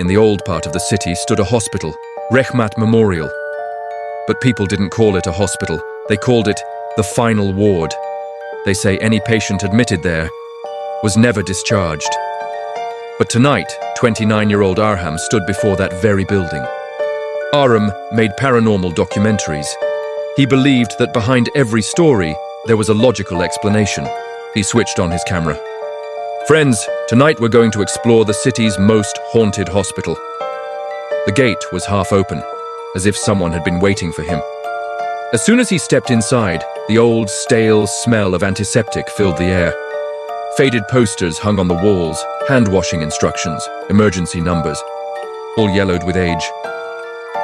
In the old part of the city stood a hospital, Rehmat Memorial. But people didn't call it a hospital, they called it the final ward. They say any patient admitted there was never discharged. But tonight, 29-year-old Arham stood before that very building. Arham made paranormal documentaries. He believed that behind every story, there was a logical explanation. He switched on his camera. Friends, tonight we're going to explore the city's most haunted hospital. The gate was half open, as if someone had been waiting for him. As soon as he stepped inside, the old, stale smell of antiseptic filled the air. Faded posters hung on the walls, hand-washing instructions, emergency numbers, all yellowed with age.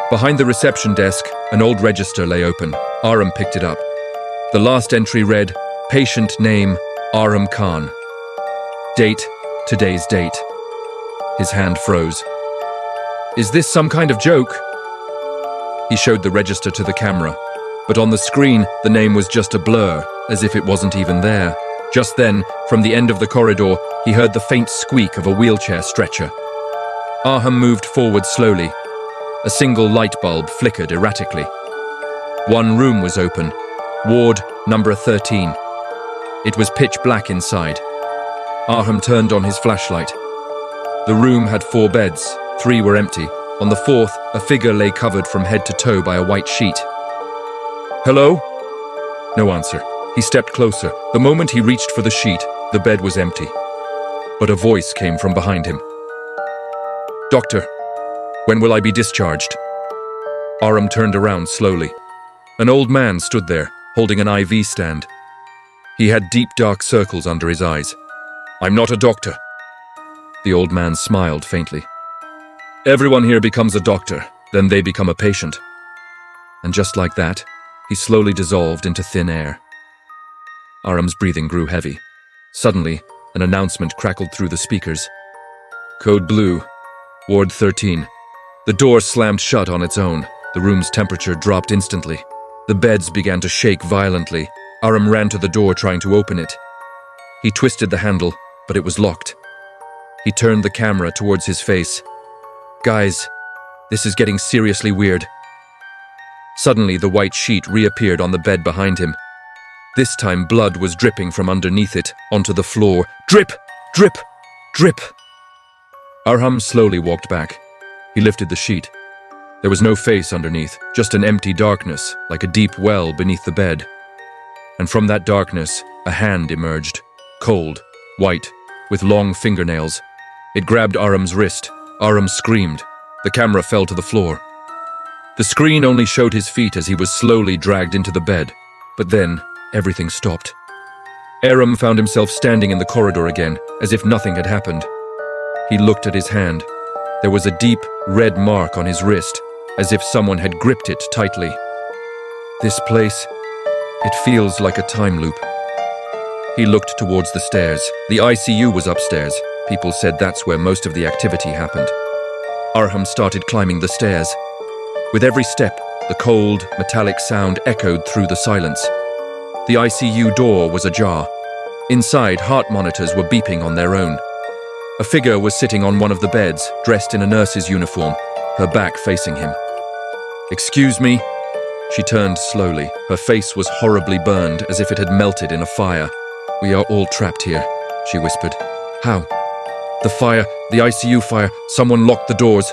Behind the reception desk, an old register lay open. Arham picked it up. The last entry read, patient name, Arham Khan. Date, today's date. His hand froze. Is this some kind of joke? He showed the register to the camera, but on the screen, the name was just a blur, as if it wasn't even there. Just then, from the end of the corridor, he heard the faint squeak of a wheelchair stretcher. Arham moved forward slowly. A single light bulb flickered erratically. One room was open, ward number 13. It was pitch black inside. Arham turned on his flashlight. The room had 4 beds, 3 were empty. On the 4th, a figure lay covered from head to toe by a white sheet. Hello? No answer. He stepped closer. The moment he reached for the sheet, the bed was empty. But a voice came from behind him. Doctor, when will I be discharged? Arham turned around slowly. An old man stood there, holding an IV stand. He had deep dark circles under his eyes. I'm not a doctor. The old man smiled faintly. Everyone here becomes a doctor, then they become a patient. And just like that, he slowly dissolved into thin air. Arham's breathing grew heavy. Suddenly, an announcement crackled through the speakers. Code Blue, Ward 13. The door slammed shut on its own. The room's temperature dropped instantly. The beds began to shake violently. Arham ran to the door trying to open it. He twisted the handle, but it was locked. He turned the camera towards his face. Guys, this is getting seriously weird. Suddenly, the white sheet reappeared on the bed behind him. This time, blood was dripping from underneath it onto the floor. Drip! Drip! Drip! Arham slowly walked back. He lifted the sheet. There was no face underneath, just an empty darkness, like a deep well beneath the bed. And from that darkness, a hand emerged, cold, white, with long fingernails. It grabbed Arham's wrist. Arham screamed. The camera fell to the floor. The screen only showed his feet as he was slowly dragged into the bed. But then, everything stopped. Arham found himself standing in the corridor again, as if nothing had happened. He looked at his hand. There was a deep, red mark on his wrist, as if someone had gripped it tightly. This place, it feels like a time loop. He looked towards the stairs. The ICU was upstairs. People said that's where most of the activity happened. Arham started climbing the stairs. With every step, the cold, metallic sound echoed through the silence. The ICU door was ajar. Inside, heart monitors were beeping on their own. A figure was sitting on one of the beds, dressed in a nurse's uniform, her back facing him. Excuse me? She turned slowly. Her face was horribly burned, as if it had melted in a fire. We are all trapped here, she whispered. How? The fire, the ICU fire, someone locked the doors.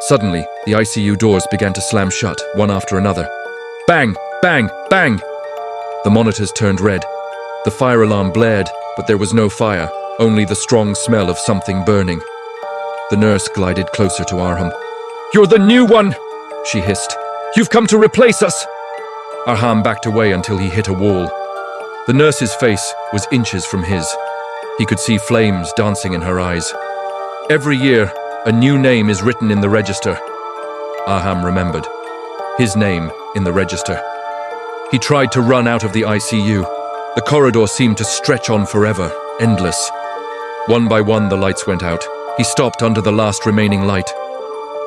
Suddenly, the ICU doors began to slam shut, one after another. Bang! Bang! Bang! The monitors turned red. The fire alarm blared, but there was no fire, only the strong smell of something burning. The nurse glided closer to Arham. You're the new one, she hissed. You've come to replace us. Arham backed away until he hit a wall. The nurse's face was inches from his. He could see flames dancing in her eyes. Every year, a new name is written in the register. Arham remembered. His name in the register. He tried to run out of the ICU. The corridor seemed to stretch on forever, endless. One by one, the lights went out. He stopped under the last remaining light.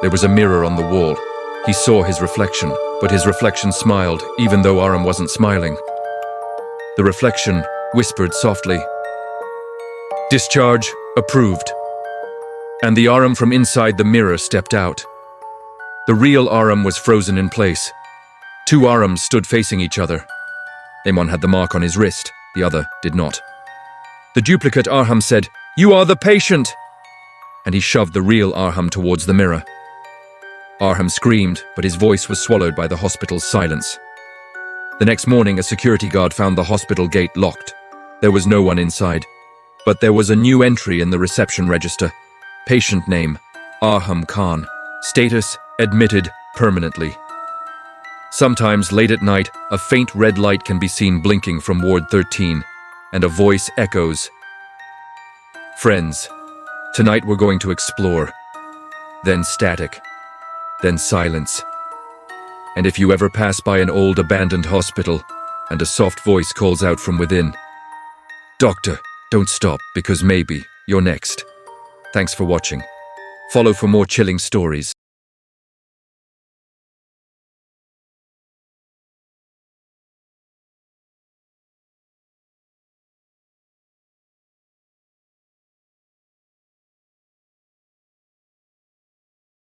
There was a mirror on the wall. He saw his reflection, but his reflection smiled, even though Arham wasn't smiling. The reflection whispered softly, "Discharge approved." And the Aram from inside the mirror stepped out. The real Aram was frozen in place. Two Arams stood facing each other. Amon had the mark on his wrist, the other did not. The duplicate Arham said, "You are the patient!" And he shoved the real Arham towards the mirror. Arham screamed, but his voice was swallowed by the hospital's silence. The next morning, a security guard found the hospital gate locked. There was no one inside. But there was a new entry in the reception register. Patient name, Arham Khan. Status, admitted permanently. Sometimes, late at night, a faint red light can be seen blinking from Ward 13, and a voice echoes. Friends, tonight we're going to explore. Then static. Then silence. And if you ever pass by an old abandoned hospital, and a soft voice calls out from within, "Doctor, don't stop, because maybe you're next." Thanks for watching. Follow for more chilling stories.